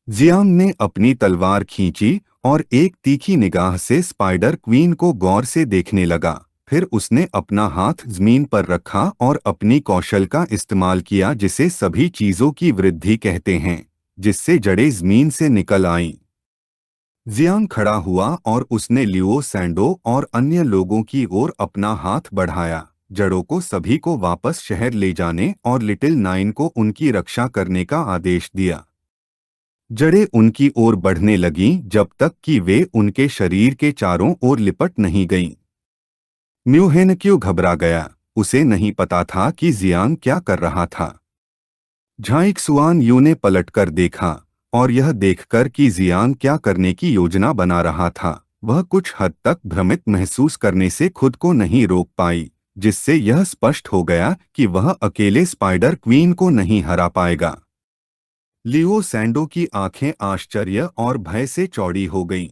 Jiang ने अपनी तलवार खींची और एक तीखी निगाह से स्पाइडर क्वीन को गौर से देखने लगा। फिर उसने अपना हाथ जमीन पर रखा और अपनी कौशल का इस्तेमाल किया, जिसे सभी चीजों की वृद्धि कहते हैं, जिससे जड़ें जमीन से निकल आईं। जियांग खड़ा हुआ और उसने लियो सैंडो और अन्य लोगों की ओर अपना हाथ बढ़ाया, जड़ों को सभी को वापस शहर ले जाने और लिटिल नाइन को उनकी रक्षा करने का आदेश दिया। जड़ें उनकी ओर बढ़ने लगीं जब तक कि वे उनके शरीर के चारों ओर लिपट नहीं गईं। म्यूहेन क्यों घबरा गया, उसे नहीं पता था कि जियांग क्या कर रहा था। झाइक्सुआन यू ने पलटकर देखा, और यह देखकर कि जियांग क्या करने की योजना बना रहा था, वह कुछ हद तक भ्रमित महसूस करने से खुद को नहीं रोक पाई, जिससे यह स्पष्ट हो गया कि वह अकेले स्पाइडर क्वीन को नहीं हरा पाएगा। लियो सैंडो की आंखें आश्चर्य और भय से चौड़ी हो गईं।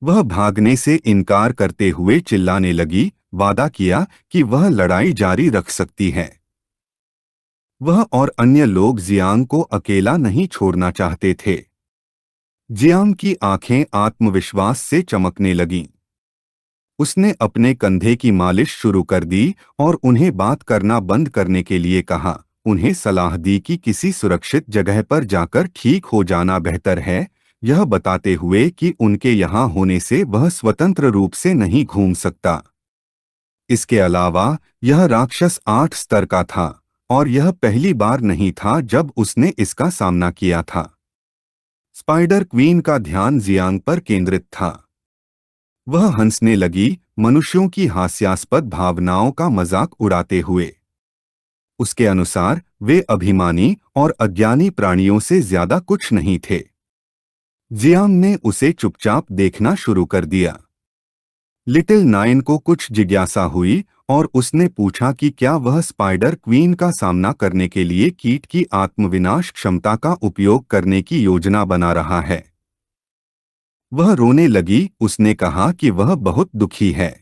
वह भागने से इनकार करते हुए चिल्लाने लगी, वादा किया कि वह लड़ाई जारी रख सकती है। वह और अन्य लोग जियांग को अकेला नहीं छोड़ना चाहते थे। जियांग की आंखें आत्मविश्वास से चमकने लगीं। उसने अपने कंधे की मालिश शुरू कर दी और उन्हें बात करना बंद करने के लिए कहा। उन्हें सलाह दी कि किसी सुरक्षित जगह पर जाकर ठीक हो जाना बेहतर है, यह बताते हुए कि उनके यहाँ होने से वह स्वतंत्र रूप से नहीं घूम सकता। इसके अलावा यह राक्षस 8 स्तर का था, और यह पहली बार नहीं था जब उसने इसका सामना किया था। स्पाइडर क्वीन का ध्यान जियांग पर केंद्रित था। वह हंसने लगी, मनुष्यों की हास्यास्पद भावनाओं का मजाक उड़ाते हुए। उसके अनुसार वे अभिमानी और अज्ञानी प्राणियों से ज्यादा कुछ नहीं थे। जियांग ने उसे चुपचाप देखना शुरू कर दिया। लिटिल नाइन को कुछ जिज्ञासा हुई और उसने पूछा कि क्या वह स्पाइडर क्वीन का सामना करने के लिए कीट की आत्मविनाश क्षमता का उपयोग करने की योजना बना रहा है। वह रोने लगी, उसने कहा कि वह बहुत दुखी है।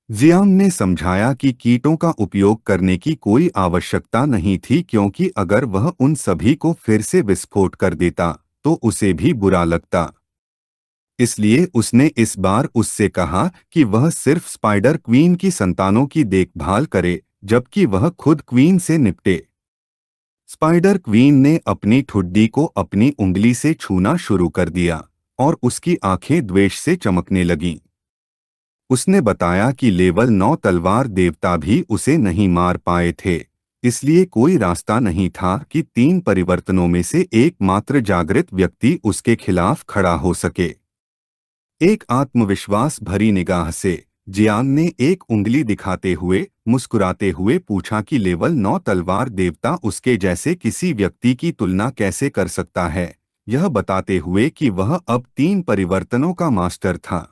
जियांग ने समझाया कि कीटों का उपयोग करने की कोई आवश्यकता नहीं थी, क्योंकि अगर वह उन सभी को फिर से विस्फोट कर देता तो उसे भी बुरा लगता। इसलिए उसने इस बार उससे कहा कि वह सिर्फ स्पाइडर क्वीन की संतानों की देखभाल करे, जबकि वह खुद क्वीन से निपटे। स्पाइडर क्वीन ने अपनी ठुड्डी को अपनी उंगली से छूना शुरू कर दिया और उसकी आंखें द्वेष से चमकने लगीं। उसने बताया कि लेवल 9 तलवार देवता भी उसे नहीं मार पाए थे, इसलिए कोई रास्ता नहीं था कि 3 परिवर्तनों में से एकमात्र जागृत व्यक्ति उसके खिलाफ खड़ा हो सके। एक आत्मविश्वास भरी निगाह से जियांग ने एक उंगली दिखाते हुए मुस्कुराते हुए पूछा कि लेवल 9 तलवार देवता उसके जैसे किसी व्यक्ति की तुलना कैसे कर सकता है, यह बताते हुए कि वह अब 3 परिवर्तनों का मास्टर था।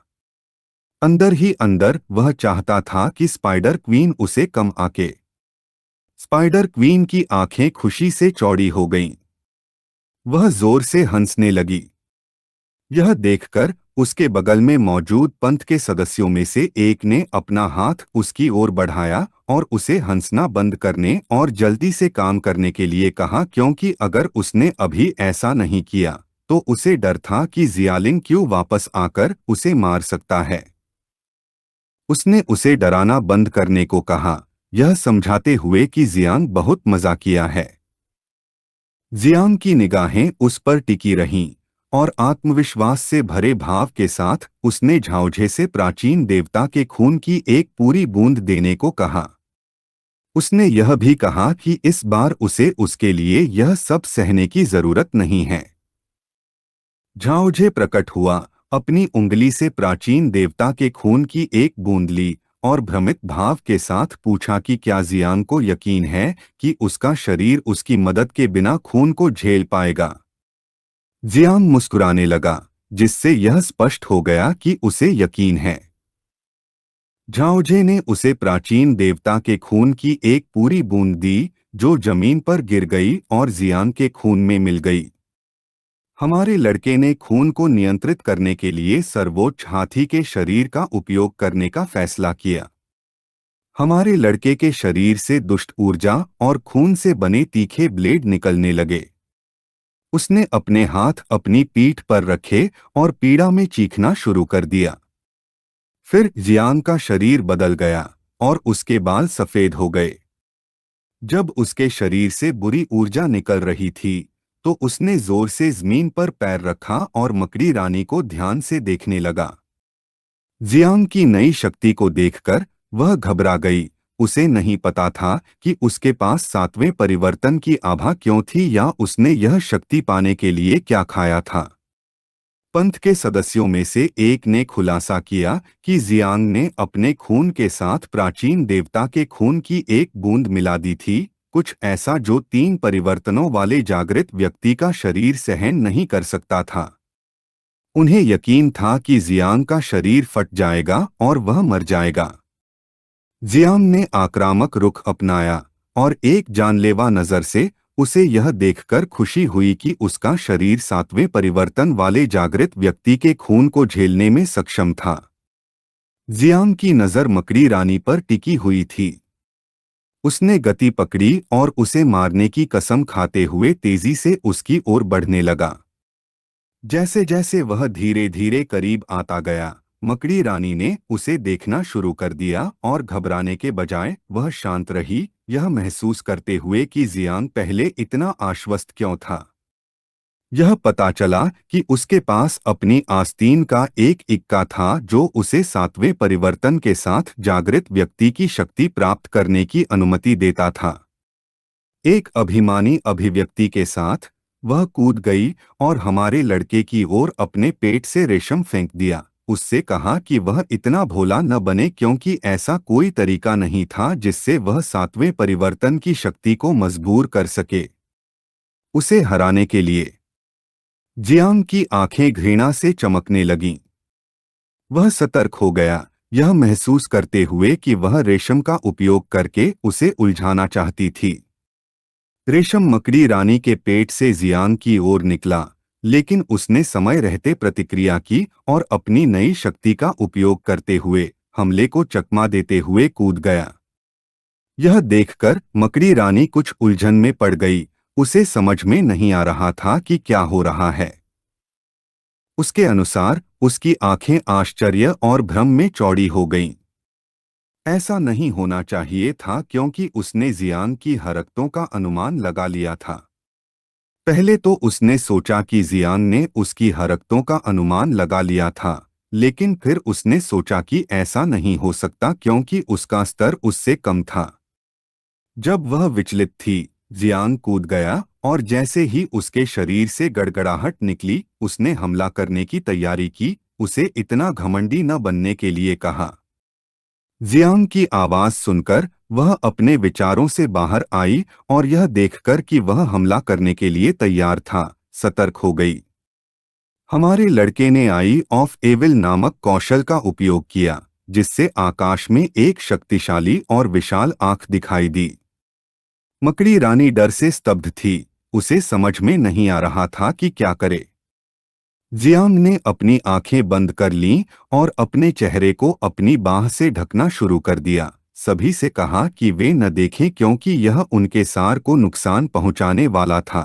अंदर ही अंदर वह चाहता था कि स्पाइडर क्वीन उसे कम आके। स्पाइडर क्वीन की आंखें खुशी से चौड़ी हो गईं। वह जोर से हंसने लगी। यह देखकर उसके बगल में मौजूद पंथ के सदस्यों में से एक ने अपना हाथ उसकी ओर बढ़ाया और उसे हंसना बंद करने और जल्दी से काम करने के लिए कहा, क्योंकि अगर उसने अभी ऐसा नहीं किया तो उसे डर था कि जियालिंग क्यों वापस आकर उसे मार सकता है। उसने उसे डराना बंद करने को कहा, यह समझाते हुए कि जियांग बहुत मजाकिया है। जियांग की निगाहें उस पर टिकी रहीं, और आत्मविश्वास से भरे भाव के साथ उसने झाओझे से प्राचीन देवता के खून की एक पूरी बूंद देने को कहा। उसने यह भी कहा कि इस बार उसे उसके लिए यह सब सहने की जरूरत नहीं है। झाओझे प्रकट हुआ, अपनी उंगली से प्राचीन देवता के खून की एक बूंद ली और भ्रमित भाव के साथ पूछा कि क्या जियांग को यकीन है कि उसका शरीर उसकी मदद के बिना खून को झेल पाएगा। जियांग मुस्कुराने लगा, जिससे यह स्पष्ट हो गया कि उसे यकीन है। झाओझे ने उसे प्राचीन देवता के खून की एक पूरी बूंद दी, जो जमीन पर गिर गई और जियांग के खून में मिल गई। हमारे लड़के ने खून को नियंत्रित करने के लिए सर्वोच्च हाथी के शरीर का उपयोग करने का फैसला किया। हमारे लड़के के शरीर से दुष्ट ऊर्जा और खून से बने तीखे ब्लेड निकलने लगे। उसने अपने हाथ अपनी पीठ पर रखे और पीड़ा में चीखना शुरू कर दिया। फिर जियांग का शरीर बदल गया और उसके बाल सफेद हो गए। जब उसके शरीर से बुरी ऊर्जा निकल रही थी तो उसने जोर से जमीन पर पैर रखा और मकड़ी रानी को ध्यान से देखने लगा। जियांग की नई शक्ति को देखकर वह घबरा गई। उसे नहीं पता था कि उसके पास सातवें परिवर्तन की आभा क्यों थी या उसने यह शक्ति पाने के लिए क्या खाया था। पंथ के सदस्यों में से एक ने खुलासा किया कि जियांग ने अपने खून के साथ प्राचीन देवता के खून की एक बूंद मिला दी थी, कुछ ऐसा जो 3 परिवर्तनों वाले जागृत व्यक्ति का शरीर सहन नहीं कर सकता था। उन्हें यकीन था कि जियांग का शरीर फट जाएगा और वह मर जाएगा। जियांग ने आक्रामक रुख अपनाया और एक जानलेवा नजर से उसे यह देखकर खुशी हुई कि उसका शरीर सातवें परिवर्तन वाले जागृत व्यक्ति के खून को झेलने में सक्षम था। जियांग की नजर मकड़ी रानी पर टिकी हुई थी। उसने गति पकड़ी और उसे मारने की कसम खाते हुए तेजी से उसकी ओर बढ़ने लगा। जैसे जैसे वह धीरे धीरे करीब आता गया, मकड़ी रानी ने उसे देखना शुरू कर दिया और घबराने के बजाय वह शांत रही, यह महसूस करते हुए कि जियांग पहले इतना आश्वस्त क्यों था। यह पता चला कि उसके पास अपनी आस्तीन का एक इक्का था जो उसे सातवें परिवर्तन के साथ जागृत व्यक्ति की शक्ति प्राप्त करने की अनुमति देता था। एक अभिमानी अभिव्यक्ति के साथ वह कूद गई और हमारे लड़के की ओर अपने पेट से रेशम फेंक दिया। उससे कहा कि वह इतना भोला न बने क्योंकि ऐसा कोई तरीका नहीं था जिससे वह सातवें परिवर्तन की शक्ति को मजबूर कर सके। उसे हराने के लिए जियांग की आंखें घृणा से चमकने लगीं। वह सतर्क हो गया, यह महसूस करते हुए कि वह रेशम का उपयोग करके उसे उलझाना चाहती थी। रेशम मकड़ी रानी के पेट से जियांग की ओर निकला, लेकिन उसने समय रहते प्रतिक्रिया की और अपनी नई शक्ति का उपयोग करते हुए हमले को चकमा देते हुए कूद गया। यह देखकर मकड़ी रानी कुछ उलझन में पड़ गई। उसे समझ में नहीं आ रहा था कि क्या हो रहा है। उसके अनुसार उसकी आंखें आश्चर्य और भ्रम में चौड़ी हो गईं। ऐसा नहीं होना चाहिए था क्योंकि उसने जियांग की हरकतों का अनुमान लगा लिया था। पहले तो उसने सोचा कि जियांग ने उसकी हरकतों का अनुमान लगा लिया था, लेकिन फिर उसने सोचा कि ऐसा नहीं हो सकता क्योंकि उसका स्तर उससे कम था। जब वह विचलित थी, जियांग कूद गया और जैसे ही उसके शरीर से गड़गड़ाहट निकली, उसने हमला करने की तैयारी की। उसे इतना घमंडी न बनने के लिए कहा। जियांग की आवाज सुनकर वह अपने विचारों से बाहर आई और यह देखकर कि वह हमला करने के लिए तैयार था, सतर्क हो गई। हमारे लड़के ने आई ऑफ एविल नामक कौशल का उपयोग किया, जिससे आकाश में एक शक्तिशाली और विशाल आंख दिखाई दी। मकड़ी रानी डर से स्तब्ध थी, उसे समझ में नहीं आ रहा था कि क्या करे। जियांग ने अपनी आंखें बंद कर लीं और अपने चेहरे को अपनी बाह से ढकना शुरू कर दिया। सभी से कहा कि वे न देखें क्योंकि यह उनके सार को नुकसान पहुंचाने वाला था।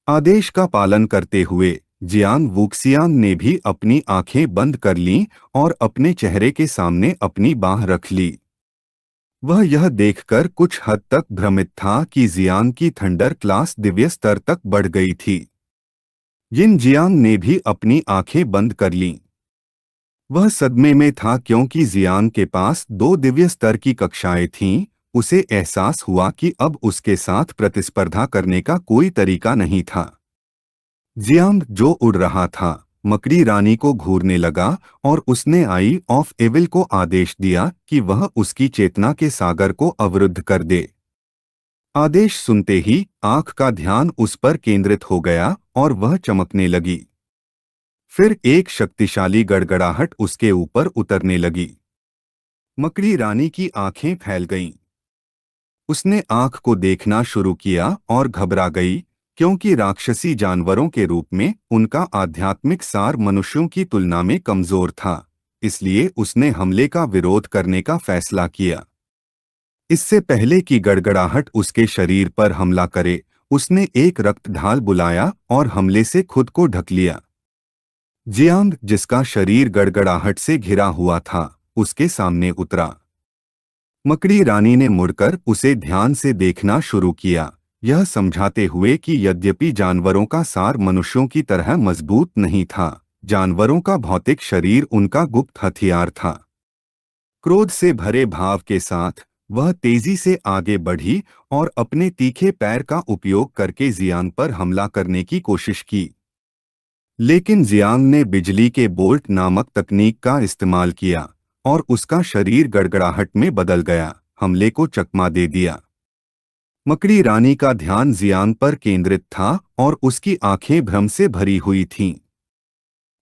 आदेश का पालन करते हुए जियांग वुक्सियांग ने भी अपनी आंखें बंद कर लीं और अपने चेहरे के सामने अपनी बाह रख ली। वह यह देखकर कुछ हद तक भ्रमित था कि जियांग की थंडर क्लास दिव्य स्तर तक बढ़ गई थी। यिन जियांग ने भी अपनी आंखें बंद कर लीं। वह सदमे में था क्योंकि जियांग के पास 2 दिव्य स्तर की कक्षाएं थीं। उसे एहसास हुआ कि अब उसके साथ प्रतिस्पर्धा करने का कोई तरीका नहीं था। जियांग जो उड़ रहा था, मकड़ी रानी को घूरने लगा और उसने आई ऑफ एविल को आदेश दिया कि वह उसकी चेतना के सागर को अवरुद्ध कर दे। आदेश सुनते ही आंख का ध्यान उस पर केंद्रित हो गया और वह चमकने लगी। फिर एक शक्तिशाली गड़गड़ाहट उसके ऊपर उतरने लगी। मकड़ी रानी की आंखें फैल गईं। उसने आंख को देखना शुरू किया और घबरा गई क्योंकि राक्षसी जानवरों के रूप में उनका आध्यात्मिक सार मनुष्यों की तुलना में कमजोर था। इसलिए उसने हमले का विरोध करने का फैसला किया। इससे पहले कि गड़गड़ाहट उसके शरीर पर हमला करे, उसने एक रक्त ढाल बुलाया और हमले से खुद को ढक लिया। जियांग, जिसका शरीर गड़गड़ाहट से घिरा हुआ था, उसके सामने उतरा। मकड़ी रानी ने मुड़कर उसे ध्यान से देखना शुरू किया, यह समझाते हुए कि यद्यपि जानवरों का सार मनुष्यों की तरह मजबूत नहीं था, जानवरों का भौतिक शरीर उनका गुप्त हथियार था। क्रोध से भरे भाव के साथ वह तेजी से आगे बढ़ी और अपने तीखे पैर का उपयोग करके जियांग पर हमला करने की कोशिश की। लेकिन जियांग ने बिजली के बोल्ट नामक तकनीक का इस्तेमाल किया और उसका शरीर गड़गड़ाहट में बदल गया, हमले को चकमा दे दिया। मकड़ी रानी का ध्यान जियांग पर केंद्रित था और उसकी आंखें भ्रम से भरी हुई थीं।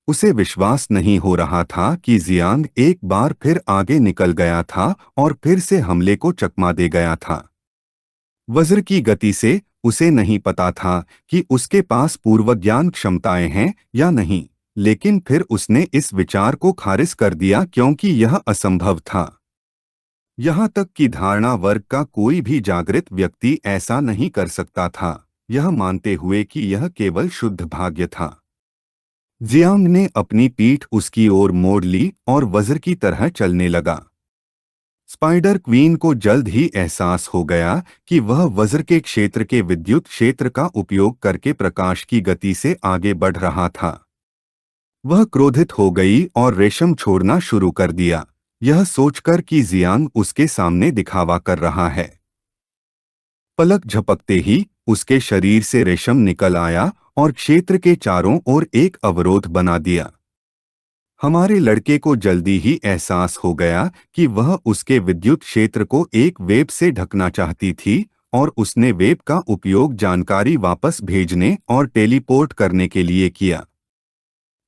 उसे विश्वास नहीं हो रहा था कि जियांग एक बार फिर आगे निकल गया था और फिर से हमले को चकमा दे गया था। वज्र की गति से उसे नहीं पता था कि उसके पास पूर्वज्ञान क्षमताएं हैं या नहीं, लेकिन फिर उसने इस विचार को खारिज कर दिया क्योंकि यह असंभव था। यहाँ तक कि धारणा वर्ग का कोई भी जागृत व्यक्ति ऐसा नहीं कर सकता था, यह मानते हुए कि यह केवल शुद्ध भाग्य था। जियांग ने अपनी पीठ उसकी ओर मोड़ ली और वज्र की तरह चलने लगा। स्पाइडर क्वीन को जल्द ही एहसास हो गया कि वह वज्र के क्षेत्र के विद्युत क्षेत्र का उपयोग करके प्रकाश की गति से आगे बढ़ रहा था। वह क्रोधित हो गई और रेशम छोड़ना शुरू कर दिया, यह सोचकर कि जियांग उसके सामने दिखावा कर रहा है। पलक झपकते ही उसके शरीर से रेशम निकल आया और क्षेत्र के चारों ओर एक अवरोध बना दिया। हमारे लड़के को जल्दी ही एहसास हो गया कि वह उसके विद्युत क्षेत्र को एक वेब से ढकना चाहती थी और उसने वेब का उपयोग जानकारी वापस भेजने और टेलीपोर्ट करने के लिए किया।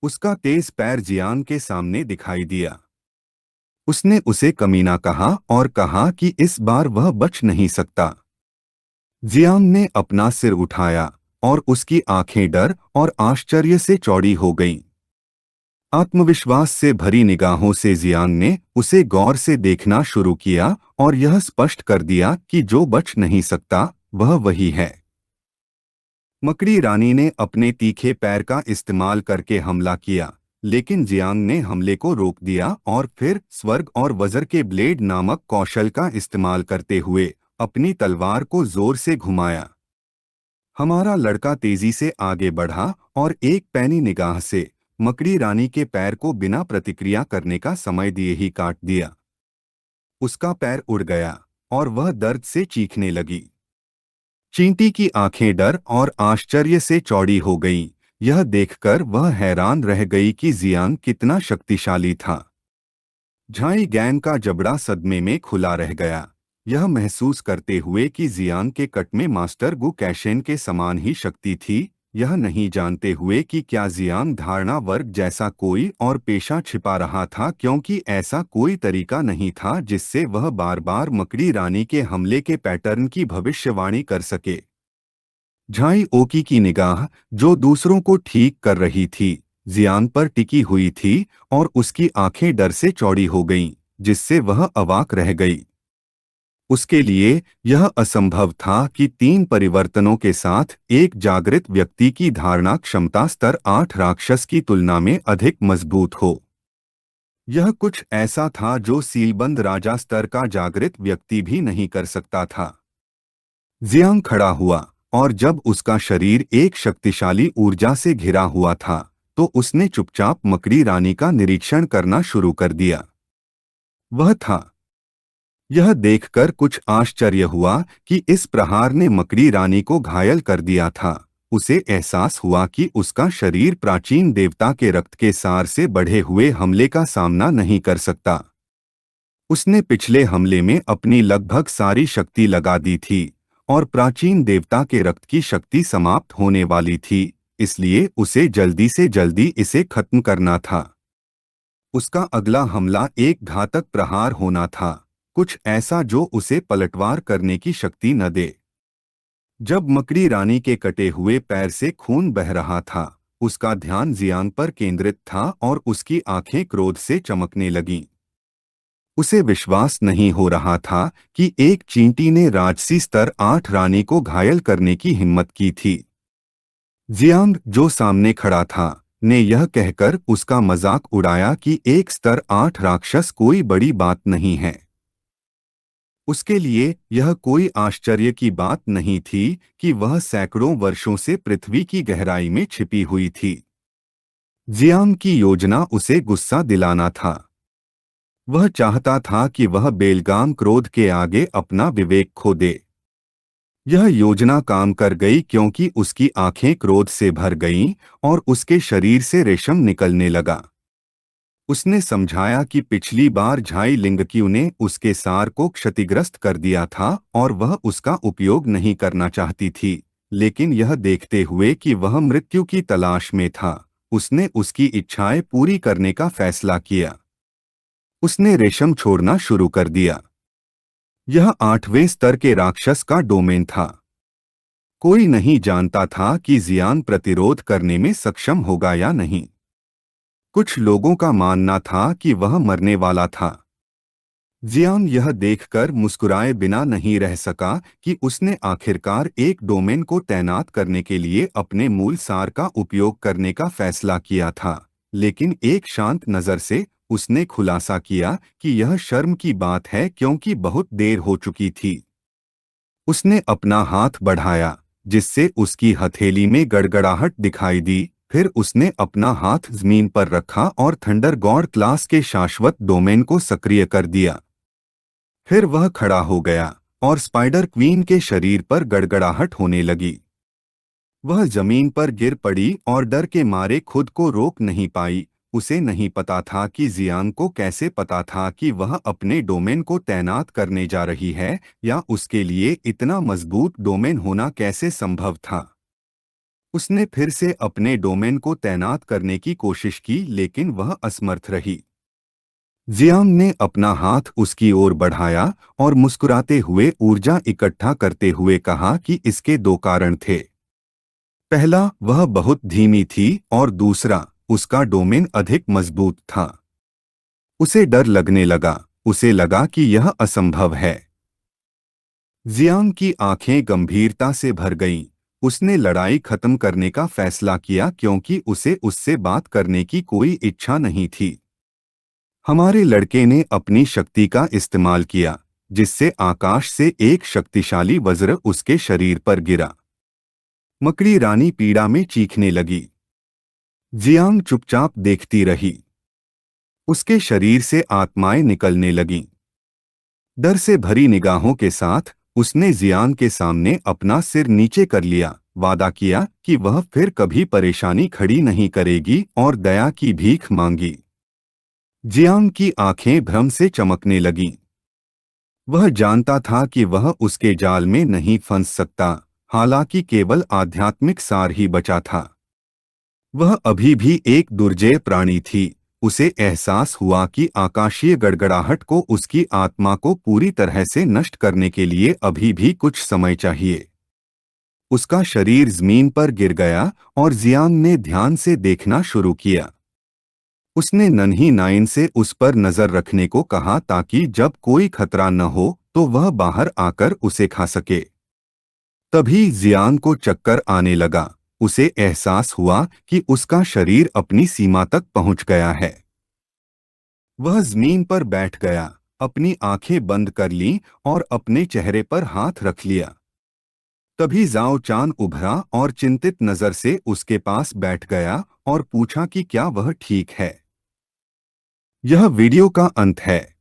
उसका तेज पैर जियांग के सामने दिखाई दिया। उसने उसे कमीना कहा और कहा कि इस बार वह बच नहीं सकता। जियांग ने अपना सिर उठाया और उसकी आंखें डर और आश्चर्य से चौड़ी हो गईं। आत्मविश्वास से भरी निगाहों से जियांग ने उसे गौर से देखना शुरू किया और यह स्पष्ट कर दिया कि जो बच नहीं सकता वह वही है। मकड़ी रानी ने अपने तीखे पैर का इस्तेमाल करके हमला किया, लेकिन जियांग ने हमले को रोक दिया और फिर स्वर्ग और वज्र के ब्लेड नामक कौशल का इस्तेमाल करते हुए अपनी तलवार को जोर से घुमाया। हमारा लड़का तेजी से आगे बढ़ा और एक पैनी निगाह से मकड़ी रानी के पैर को बिना प्रतिक्रिया करने का समय दिए ही काट दिया। उसका पैर उड़ गया और वह दर्द से चीखने लगी। चींटी की आंखें डर और आश्चर्य से चौड़ी हो गईं। यह देखकर वह हैरान रह गई कि जियांग कितना शक्तिशाली था। झाई गैंग का जबड़ा सदमे में खुला रह गया, यह महसूस करते हुए कि जियांग के कट में मास्टर गु कैशेन के समान ही शक्ति थी, यह नहीं जानते हुए कि क्या जियांग धारणा वर्ग जैसा कोई और पेशा छिपा रहा था, क्योंकि ऐसा कोई तरीका नहीं था जिससे वह बार बार मकड़ी रानी के हमले के पैटर्न की भविष्यवाणी कर सके। झाई ओकी की निगाह, जो दूसरों को ठीक कर रही थी, जियांग पर टिकी हुई थी और उसकी आंखें डर से चौड़ी हो गईं, जिससे वह अवाक रह गई। उसके लिए यह असंभव था कि 3 परिवर्तनों के साथ एक जागृत व्यक्ति की धारणा क्षमता स्तर 8 राक्षस की तुलना में अधिक मजबूत हो। यह कुछ ऐसा था जो सीलबंद राजा स्तर का जागृत व्यक्ति भी नहीं कर सकता था। जियांग खड़ा हुआ और जब उसका शरीर एक शक्तिशाली ऊर्जा से घिरा हुआ था तो उसने चुपचाप मकड़ी रानी का निरीक्षण करना शुरू कर दिया। वह था। यह देखकर कुछ आश्चर्य हुआ कि इस प्रहार ने मकड़ी रानी को घायल कर दिया था। उसे एहसास हुआ कि उसका शरीर प्राचीन देवता के रक्त के सार से बढ़े हुए हमले का सामना नहीं कर सकता। उसने पिछले हमले में अपनी लगभग सारी शक्ति लगा दी थी और प्राचीन देवता के रक्त की शक्ति समाप्त होने वाली थी, इसलिए उसे जल्दी से जल्दी इसे खत्म करना था। उसका अगला हमला एक घातक प्रहार होना था, कुछ ऐसा जो उसे पलटवार करने की शक्ति न दे। जब मकड़ी रानी के कटे हुए पैर से खून बह रहा था, उसका ध्यान जियांग पर केंद्रित था और उसकी आंखें क्रोध से चमकने लगीं। उसे विश्वास नहीं हो रहा था कि एक चींटी ने राजसी स्तर 8 रानी को घायल करने की हिम्मत की थी। जियांग, जो सामने खड़ा था, ने यह कहकर उसका मजाक उड़ाया कि एक स्तर 8 राक्षस कोई बड़ी बात नहीं है। उसके लिए यह कोई आश्चर्य की बात नहीं थी कि वह सैकड़ों वर्षों से पृथ्वी की गहराई में छिपी हुई थी। जियांग की योजना उसे गुस्सा दिलाना था। वह चाहता था कि वह बेलगाम क्रोध के आगे अपना विवेक खो दे। यह योजना काम कर गई क्योंकि उसकी आंखें क्रोध से भर गईं और उसके शरीर से रेशम निकलने लगा। उसने समझाया कि पिछली बार झाई लिंगक्यू ने उसके सार को क्षतिग्रस्त कर दिया था और वह उसका उपयोग नहीं करना चाहती थी, लेकिन यह देखते हुए कि वह मृत्यु की तलाश में था, उसने उसकी इच्छाएं पूरी करने का फैसला किया। उसने रेशम छोड़ना शुरू कर दिया। यह 8वें स्तर के राक्षस का डोमेन था। कोई नहीं जानता था कि जियान प्रतिरोध करने में सक्षम होगा या नहीं। कुछ लोगों का मानना था कि वह मरने वाला था। जियांग यह देखकर मुस्कुराए बिना नहीं रह सका कि उसने आखिरकार एक डोमेन को तैनात करने के लिए अपने मूल सार का उपयोग करने का फैसला किया था, लेकिन एक शांत नज़र से उसने खुलासा किया कि यह शर्म की बात है क्योंकि बहुत देर हो चुकी थी। उसने अपना हाथ बढ़ाया, जिससे उसकी हथेली में गड़गड़ाहट दिखाई दी। फिर उसने अपना हाथ जमीन पर रखा और थंडर गॉड क्लास के शाश्वत डोमेन को सक्रिय कर दिया। फिर वह खड़ा हो गया और स्पाइडर क्वीन के शरीर पर गड़गड़ाहट होने लगी। वह जमीन पर गिर पड़ी और डर के मारे खुद को रोक नहीं पाई। उसे नहीं पता था कि जियांग को कैसे पता था कि वह अपने डोमेन को तैनात करने जा रही है, या उसके लिए इतना मजबूत डोमेन होना कैसे संभव था। उसने फिर से अपने डोमेन को तैनात करने की कोशिश की, लेकिन वह असमर्थ रही। जियांग ने अपना हाथ उसकी ओर बढ़ाया और मुस्कुराते हुए ऊर्जा इकट्ठा करते हुए कहा कि इसके दो कारण थे। पहला, वह बहुत धीमी थी और दूसरा, उसका डोमेन अधिक मजबूत था। उसे डर लगने लगा। उसे लगा कि यह असंभव है। जियांग की आंखें गंभीरता से भर गईं। उसने लड़ाई खत्म करने का फैसला किया क्योंकि उसे उससे बात करने की कोई इच्छा नहीं थी। हमारे लड़के ने अपनी शक्ति का इस्तेमाल किया, जिससे आकाश से एक शक्तिशाली वज्र उसके शरीर पर गिरा। मकड़ी रानी पीड़ा में चीखने लगी। जियांग चुपचाप देखती रही। उसके शरीर से आत्माएं निकलने लगीं। डर से भरी निगाहों के साथ उसने जियांग के सामने अपना सिर नीचे कर लिया, वादा किया कि वह फिर कभी परेशानी खड़ी नहीं करेगी और दया की भीख मांगी। जियांग की आंखें भ्रम से चमकने लगीं। वह जानता था कि वह उसके जाल में नहीं फंस सकता, हालांकि केवल आध्यात्मिक सार ही बचा था। वह अभी भी एक दुर्जेय प्राणी थी। उसे एहसास हुआ कि आकाशीय गड़गड़ाहट को उसकी आत्मा को पूरी तरह से नष्ट करने के लिए अभी भी कुछ समय चाहिए। उसका शरीर जमीन पर गिर गया और जियांग ने ध्यान से देखना शुरू किया। उसने नन्ही नाइन से उस पर नजर रखने को कहा ताकि जब कोई खतरा न हो तो वह बाहर आकर उसे खा सके। तभी जियांग को चक्कर आने लगा। उसे एहसास हुआ कि उसका शरीर अपनी सीमा तक पहुंच गया है। वह जमीन पर बैठ गया, अपनी आंखें बंद कर लीं और अपने चेहरे पर हाथ रख लिया। तभी जाओ चान उभरा और चिंतित नजर से उसके पास बैठ गया और पूछा कि क्या वह ठीक है। यह वीडियो का अंत है।